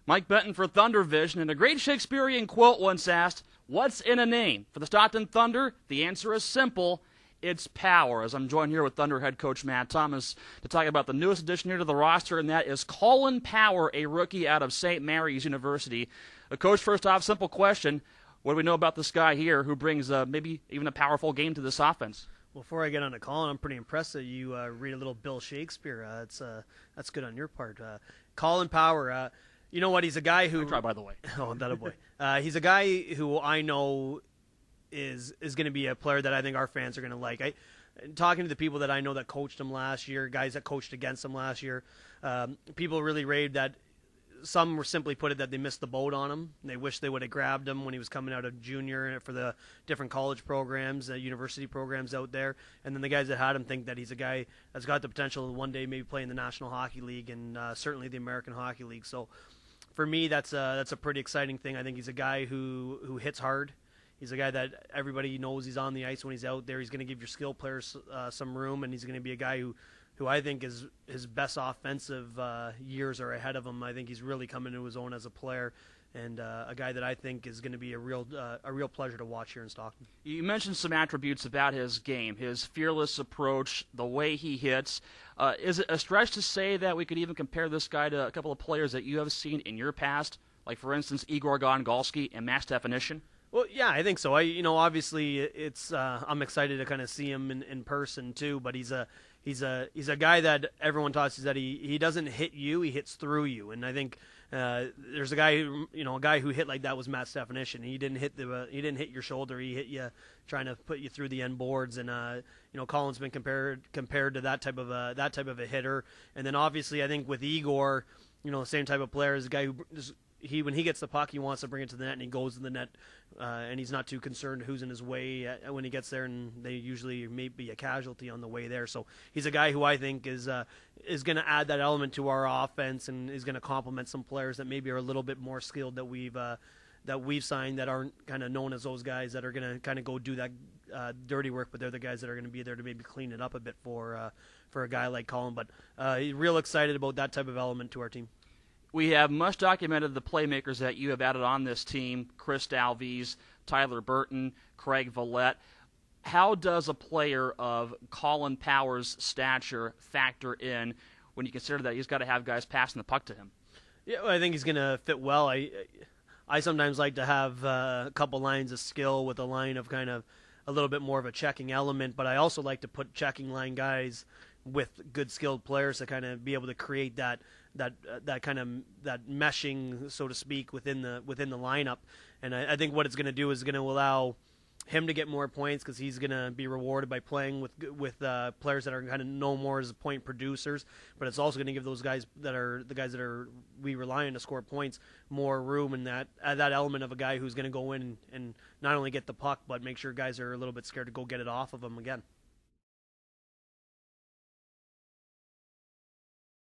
Mike Benton for Thunder Vision, and a great Shakespearean quote once asked, "What's in a name?" For the Stockton Thunder, the answer is simple. It's power. As I'm joined here with Thunder head coach Matt Thomas to talk about the newest addition here to the roster, and that is Colin Power, a rookie out of St. Mary's University. Coach, first off, simple question. What do we know about this guy here who brings maybe even a powerful game to this offense? Well, before I get on to Colin, I'm pretty impressed that you read a little Bill Shakespeare. That's good on your part. Colin Power, you know what? He's a guy who. I try, by the way. Oh, that a boy. He's a guy who I know is going to be a player that I think our fans are going to like. Talking to the people that I know that coached him last year, guys that coached against him last year, people really raved that. Some were simply put it that they missed the boat on him. They wish they would have grabbed him when he was coming out of junior for the different college programs, university programs out there. And then the guys that had him think that he's a guy that's got the potential to one day maybe play in the National Hockey League and certainly the American Hockey League. So for me, that's a pretty exciting thing. I think he's a guy who hits hard. He's a guy that everybody knows he's on the ice when he's out there. He's going to give your skill players some room, and he's going to be a guy who I think is his best offensive years are ahead of him. I think he's really coming into his own as a player, and a guy that I think is going to be a real pleasure to watch here in Stockton. You mentioned some attributes about his game, his fearless approach, the way he hits. Is it a stretch to say that we could even compare this guy to a couple of players that you have seen in your past, like, for instance, Igor Gongolski and Max Definition? Well, yeah, I think so. Obviously, it's I'm excited to kind of see him in person too. But he's a guy that everyone talks that he doesn't hit you, he hits through you. And I think there's a guy who hit like that was Matt's definition. He didn't hit your shoulder. He hit you trying to put you through the end boards. And Colin's been compared to that type of a hitter. And then obviously I think with Igor, the same type of player is a guy who just. When he gets the puck, he wants to bring it to the net, and he goes to the net, and he's not too concerned who's in his way when he gets there, and they usually may be a casualty on the way there. So he's a guy who I think is going to add that element to our offense, and is going to complement some players that maybe are a little bit more skilled that we've signed that aren't kind of known as those guys that are going to kind of go do that dirty work, but they're the guys that are going to be there to maybe clean it up a bit for a guy like Colin. But real excited about that type of element to our team. We have much documented the playmakers that you have added on this team: Chris Dalvies, Tyler Burton, Craig Vallette. How does a player of Colin Power's stature factor in when you consider that he's got to have guys passing the puck to him? Yeah, well, I think he's going to fit well. I sometimes like to have a couple lines of skill with a line of kind of a little bit more of a checking element, but I also like to put checking line guys with good skilled players to kind of be able to create that meshing, so to speak, within the lineup. And I think what it's going to do is going to allow him to get more points because he's going to be rewarded by playing with players that are kind of known more as point producers. But it's also going to give those guys we rely on to score points more room, and that element of a guy who's going to go in and not only get the puck but make sure guys are a little bit scared to go get it off of him again.